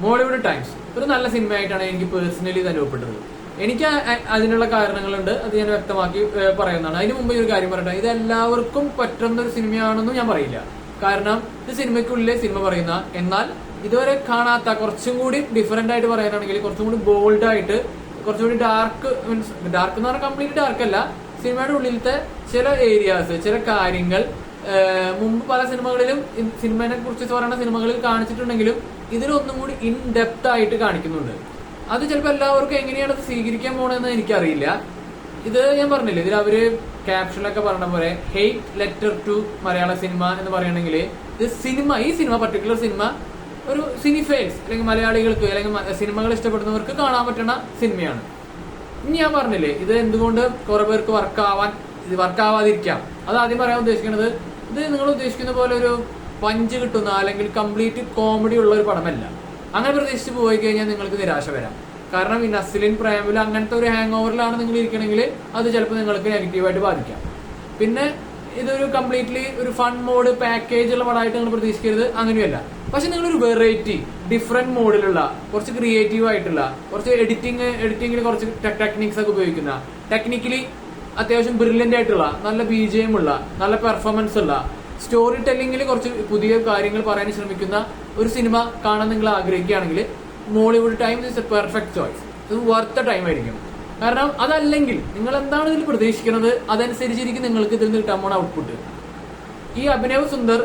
Mollywood times ഒരു നല്ല സിനിമയായിട്ടാണ് എനിക്ക് പേഴ്സണലി ഇത് അനുഭവപ്പെട്ടത്. എനിക്ക് അതിനുള്ള കാരണങ്ങളുണ്ട്, അത് ഞാൻ വ്യക്തമാക്കി പറയുന്നതാണ്. അതിന് മുമ്പ് ഒരു കാര്യം പറയട്ടെ, ഇത് എല്ലാവർക്കും പറ്റുന്ന ഒരു സിനിമയാണെന്നും ഞാൻ പറയില്ല. കാരണം ഇത് സിനിമയ്ക്കുള്ളിലെ സിനിമ പറയുന്ന, എന്നാൽ ഇതുവരെ കാണാത്ത കുറച്ചും കൂടി ഡിഫറെന്റ് ആയിട്ട് പറയാനാണെങ്കിൽ കുറച്ചും കൂടി ബോൾഡ് ആയിട്ട്, കുറച്ചും കൂടി ഡാർക്ക് എന്ന് പറഞ്ഞാൽ കംപ്ലീറ്റ് ഡാർക്ക് അല്ല, സിനിമയുടെ ഉള്ളിലത്തെ ചില ഏരിയാസ്, ചില കാര്യങ്ങൾ മുമ്പ് പല സിനിമകളിലും സിനിമയെ കുറിച്ച് പറയുന്ന സിനിമകളിൽ കാണിച്ചിട്ടുണ്ടെങ്കിലും ഇതിലൊന്നും കൂടി ഇൻ ഡെപ്ത് ആയിട്ട് കാണിക്കുന്നുണ്ട്. അത് ചിലപ്പോൾ എല്ലാവർക്കും എങ്ങനെയാണ് അത് സ്വീകരിക്കാൻ പോണെന്ന് എനിക്കറിയില്ല. ഇത് ഞാൻ പറഞ്ഞില്ലേ, ഇതിൽ അവര് ക്യാപ്ഷനിലൊക്കെ പറഞ്ഞ പോലെ hate letter to Malayala cinema എന്ന് പറയണമെങ്കിൽ ഇത് ഈ സിനിമ പർട്ടിക്കുലർ സിനിമ ഒരു സിനിഫെയിൽസ് അല്ലെങ്കിൽ മലയാളികൾക്ക് അല്ലെങ്കിൽ സിനിമകൾ ഇഷ്ടപ്പെടുന്നവർക്ക് കാണാൻ പറ്റുന്ന സിനിമയാണ്. ഇനി ഞാൻ പറഞ്ഞില്ലേ, ഇത് എന്തുകൊണ്ട് കുറെ പേർക്ക് വർക്കാവാതിരിക്കാം. അത് ആദ്യം പറയാൻ ഉദ്ദേശിക്കുന്നത്, ഇത് നിങ്ങൾ ഉദ്ദേശിക്കുന്ന പോലെ ഒരു പഞ്ച് കിട്ടുന്ന അല്ലെങ്കിൽ കംപ്ലീറ്റ് കോമഡി ഉള്ള ഒരു പടമല്ല. അങ്ങനെ പ്രതീക്ഷിച്ച് പോയി കഴിഞ്ഞാൽ നിങ്ങൾക്ക് നിരാശ വരാം. കാരണം ഈ നസ്ലിൻ പ്രേമിൽ അങ്ങനത്തെ ഒരു ഹാങ് ഓവറിലാണ് നിങ്ങൾ ഇരിക്കണമെങ്കിൽ അത് ചിലപ്പോൾ നിങ്ങൾക്ക് നെഗറ്റീവായിട്ട് ബാധിക്കാം. പിന്നെ ഇതൊരു കംപ്ലീറ്റ്ലി ഒരു ഫൺ മോഡ് പാക്കേജ് ഉള്ള പടമായിട്ട് നിങ്ങൾ പ്രതീക്ഷിക്കരുത്, അങ്ങനെയല്ല. പക്ഷെ നിങ്ങളൊരു വെറൈറ്റി ഡിഫറെന്റ് മോഡിലുള്ള കുറച്ച് ക്രിയേറ്റീവ് ആയിട്ടുള്ള കുറച്ച് എഡിറ്റിംഗിൽ കുറച്ച് ടെക്നിക്സ് ഒക്കെ ഉപയോഗിക്കുന്ന, ടെക്നിക്കലി അത്യാവശ്യം ബ്രില്യന്റ് ആയിട്ടുള്ള, നല്ല BGM ഉള്ള, നല്ല പെർഫോമൻസ് ഉള്ള, സ്റ്റോറി ടെല്ലിംഗിൽ കുറച്ച് പുതിയ കാര്യങ്ങൾ പറയാൻ ശ്രമിക്കുന്ന ഒരു സിനിമ കാണാൻ നിങ്ങൾ ആഗ്രഹിക്കുകയാണെങ്കിൽ Mollywood Times is a perfect choice. ഇത് വർത്ത് ടൈം ആയിരിക്കും. കാരണം അതല്ലെങ്കിൽ നിങ്ങൾ എന്താണ് ഇതിൽ പ്രതീക്ഷിക്കുന്നത് അതനുസരിച്ചിരിക്കും നിങ്ങൾക്ക് ഇതിൽ നിന്ന് കിട്ടാൻ പോണ ഔട്ട്പുട്ട്. ഈ അഭിനവ് സുന്ദർ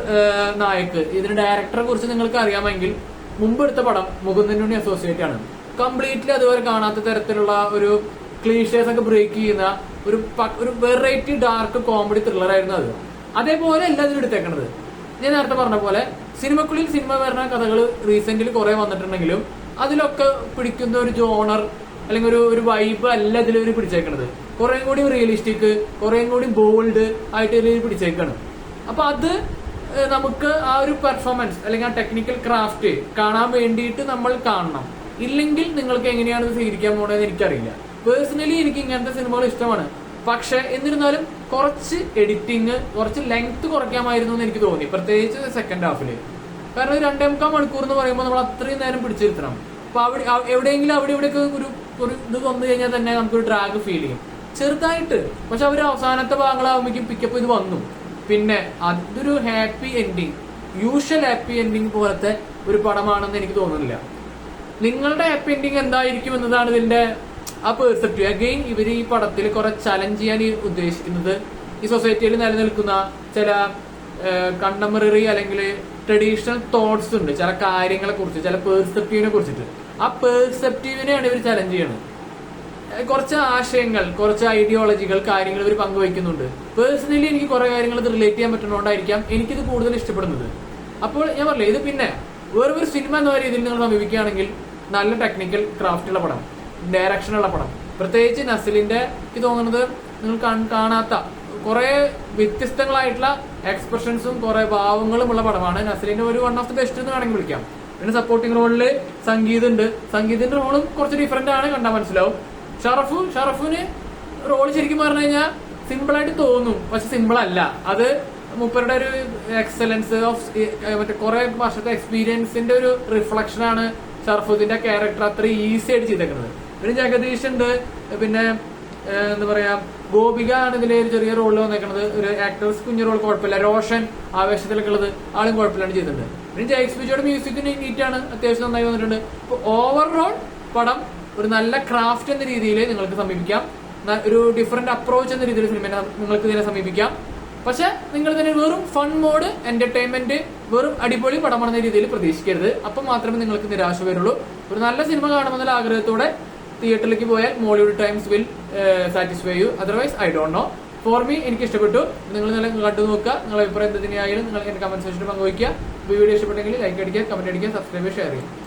നായക്, ഇതിന്റെ ഡയറക്ടറെ കുറിച്ച് നിങ്ങൾക്ക് അറിയാമെങ്കിൽ മുമ്പ് എടുത്ത പടം മുകുന്ദനുണ്ണി അസോസിയേറ്റ് ആണ്. കംപ്ലീറ്റ്ലി അതുവരെ കാണാത്ത തരത്തിലുള്ള ഒരു ക്ലീഷേഴ്സ് ഒക്കെ ബ്രേക്ക് ചെയ്യുന്ന ഒരു വെറൈറ്റി ഡാർക്ക് കോമഡി ത്രില്ലർ ആയിരുന്നു അത്. അതേപോലെ അല്ല ഇതിൽ എടുത്തേക്കണത്. ഞാൻ നേരത്തെ പറഞ്ഞ പോലെ സിനിമക്കുള്ളിൽ സിനിമ വരുന്ന കഥകൾ റീസെന്റിൽ കുറെ വന്നിട്ടുണ്ടെങ്കിലും അതിലൊക്കെ പിടിക്കുന്ന ഒരു ജോണർ അല്ലെങ്കിൽ ഒരു വൈബ് അല്ല ഇതിൽ പിടിച്ചേക്കണത്. കുറേം കൂടി റിയലിസ്റ്റിക്, കുറേം കൂടി ബോൾഡ് ആയിട്ട് ഇതിൽ പിടിച്ചേക്കാണ്. അപ്പൊ അത് നമുക്ക് ആ ഒരു പെർഫോമൻസ് അല്ലെങ്കിൽ ആ ടെക്നിക്കൽ ക്രാഫ്റ്റ് കാണാൻ വേണ്ടിയിട്ട് നമ്മൾ കാണണം. ഇല്ലെങ്കിൽ നിങ്ങൾക്ക് എങ്ങനെയാണ് ഇത് സ്വീകരിക്കാൻ പോകണമെന്ന് എനിക്കറിയില്ല. പേഴ്സണലി എനിക്ക് ഇങ്ങനത്തെ സിനിമകൾ ഇഷ്ടമാണ്. പക്ഷെ എന്നിരുന്നാലും കുറച്ച് എഡിറ്റിംഗ്, കുറച്ച് ലെങ്ത് കുറയ്ക്കാമായിരുന്നു എന്ന് എനിക്ക് തോന്നി, പ്രത്യേകിച്ച് സെക്കൻഡ് ഹാഫില്. കാരണം 2.25 മണിക്കൂർ എന്ന് പറയുമ്പോൾ നമ്മൾ അത്രയും നേരം പിടിച്ചിരുത്തണം. അപ്പൊ എവിടെയെങ്കിലും അവിടെ ഇവിടെയൊക്കെ ഒരു ഇത് വന്നു കഴിഞ്ഞാൽ തന്നെ നമുക്കൊരു ഡ്രാഗ് ഫീൽ ചെയ്യും ചെറുതായിട്ട്. പക്ഷെ അവർ അവസാനത്തെ ഭാഗങ്ങളാകുമ്പോഴേക്കും പിക്കപ്പ് ഇത് വന്നു. പിന്നെ അതൊരു happy ending, usual happy ending പോലത്തെ ഒരു പടമാണെന്ന് എനിക്ക് തോന്നുന്നില്ല. നിങ്ങളുടെ ഹാപ്പി എൻഡിങ് എന്തായിരിക്കും എന്നതാണ് ഇതിന്റെ ആ പെർസെപ്റ്റീവ്. അഗെയിൻ ഇവർ ഈ പടത്തിൽ കുറെ ചലഞ്ച് ചെയ്യാൻ ഉദ്ദേശിക്കുന്നത് ഈ സൊസൈറ്റിയിൽ നിലനിൽക്കുന്ന ചില കണ്ടംപററി അല്ലെങ്കിൽ ട്രഡീഷണൽ തോട്ട്സ് ഉണ്ട്, ചില കാര്യങ്ങളെ കുറിച്ച്, ചില പെർസെപ്റ്റീവിനെ കുറിച്ചിട്ട്. ആ പെർസെപ്റ്റീവിനെയാണ് ഇവർ ചലഞ്ച് ചെയ്യണത്. കുറച്ച് ആശയങ്ങൾ, കുറച്ച് ഐഡിയോളജികൾ, കാര്യങ്ങൾ ഇവർ പങ്കുവയ്ക്കുന്നുണ്ട്. പേഴ്സണലി എനിക്ക് കുറെ കാര്യങ്ങൾ ഇത് റിലേറ്റ് ചെയ്യാൻ പറ്റുന്നതുകൊണ്ടായിരിക്കാം എനിക്കിത് കൂടുതൽ ഇഷ്ടപ്പെടുന്നത്. അപ്പോൾ ഞാൻ പറഞ്ഞില്ലേ, ഇത് പിന്നെ വേറൊരു സിനിമ എന്ന രീതിയിൽ നിങ്ങൾ സമീപിക്കുകയാണെങ്കിൽ നല്ല ടെക്നിക്കൽ ക്രാഫ്റ്റുള്ള പടം, ഡയറക്ഷനുള്ള പടം, പ്രത്യേകിച്ച് നസ്ലിന്റെ എനിക്ക് തോന്നുന്നത് നിങ്ങൾ കാണാത്ത കുറെ വ്യത്യസ്തങ്ങളായിട്ടുള്ള എക്സ്പ്രഷൻസും കുറെ ഭാവങ്ങളും ഉള്ള പടമാണ്. നസ്ലിന്റെ ഒരു വൺ ഓഫ് ദി ബെസ്റ്റ് എന്ന് വേണമെങ്കിൽ വിളിക്കാം. പിന്നെ സപ്പോർട്ടിംഗ് റോളില് സംഗീതം ഉണ്ട്. സംഗീതത്തിന്റെ റോളും കുറച്ച് ഡിഫറെന്റ് ആണ്, കണ്ടാൽ മനസ്സിലാവും. ഷറഫിന് റോൾ ശരിക്കും പറഞ്ഞു കഴിഞ്ഞാൽ സിമ്പിൾ ആയിട്ട് തോന്നും, പക്ഷെ സിമ്പിൾ അല്ല. അത് മൂപ്പരുടെ ഒരു എക്സലൻസ് ഓഫ് മറ്റേ കുറെ വർഷത്തെ എക്സ്പീരിയൻസിന്റെ ഒരു റിഫ്ലക്ഷൻ ആണ് ഷറഫുദ്ദീന്റെ ക്യാരക്ടർ അത്ര ഈസി ആയിട്ട് ചെയ്തേക്കുന്നത്. പിന്നെ ജഗദീഷ് ഉണ്ട്, പിന്നെ എന്താ പറയാ ഗോപിക ആണ് ഇതിലെ ഒരു ചെറിയ റോളിൽ വന്നേക്കുന്നത്. ഒരു ആക്ടേഴ്സ് കുഞ്ഞു റോൾ കുഴപ്പമില്ല. റോഷൻ ആവേശത്തിലൊക്കെ ഉള്ളത് ആളും കുഴപ്പമില്ലാണ്ട് ചെയ്തിട്ടുണ്ട്. പിന്നെ ജയ്സ് ബിജോയുടെ മ്യൂസിക്കിന് നീറ്റാണ്, അത്യാവശ്യം നന്നായി വന്നിട്ടുണ്ട്. അപ്പൊ ഓവറോൾ പടം ഒരു നല്ല ക്രാഫ്റ്റ് എന്ന രീതിയിൽ നിങ്ങൾക്ക് സമീപിക്കാം, ഒരു ഡിഫറെന്റ് അപ്രോച്ച് എന്ന രീതിയിൽ സിനിമ നിങ്ങൾക്ക് ഇതിനെ സമീപിക്കാം. പക്ഷെ നിങ്ങൾ തന്നെ വെറും ഫൺ മോഡ് എന്റർടൈൻമെന്റ്, വെറും അടിപൊളി പടമാണെന്ന രീതിയിൽ പ്രതീക്ഷിക്കരുത്. അപ്പം മാത്രമേ നിങ്ങൾക്ക് നിരാശ വരുള്ളൂ. ഒരു നല്ല സിനിമ കാണുമെന്നുള്ള ആഗ്രഹത്തോടെ തിയേറ്ററിലേക്ക് പോയാൽ Mollywood times will satisfy U. Otherwise I don't know. For me എനിക്ക് ഇഷ്ടപ്പെട്ടു. നിങ്ങൾ കണ്ടു നോക്കുക. നിങ്ങളുടെ അഭിപ്രായം എന്തിനായാലും നിങ്ങൾ എന്റെ കമന്റ് സെക്ഷനിൽ പങ്കുവയ്ക്കുക. വീഡിയോ ഇഷ്ടപ്പെട്ടെങ്കിൽ ലൈക്ക് അടിക്കുക, കമന്റ് അടിക്കുക, സബ്സ്ക്രൈബ്, ഷെയർ ചെയ്യുക.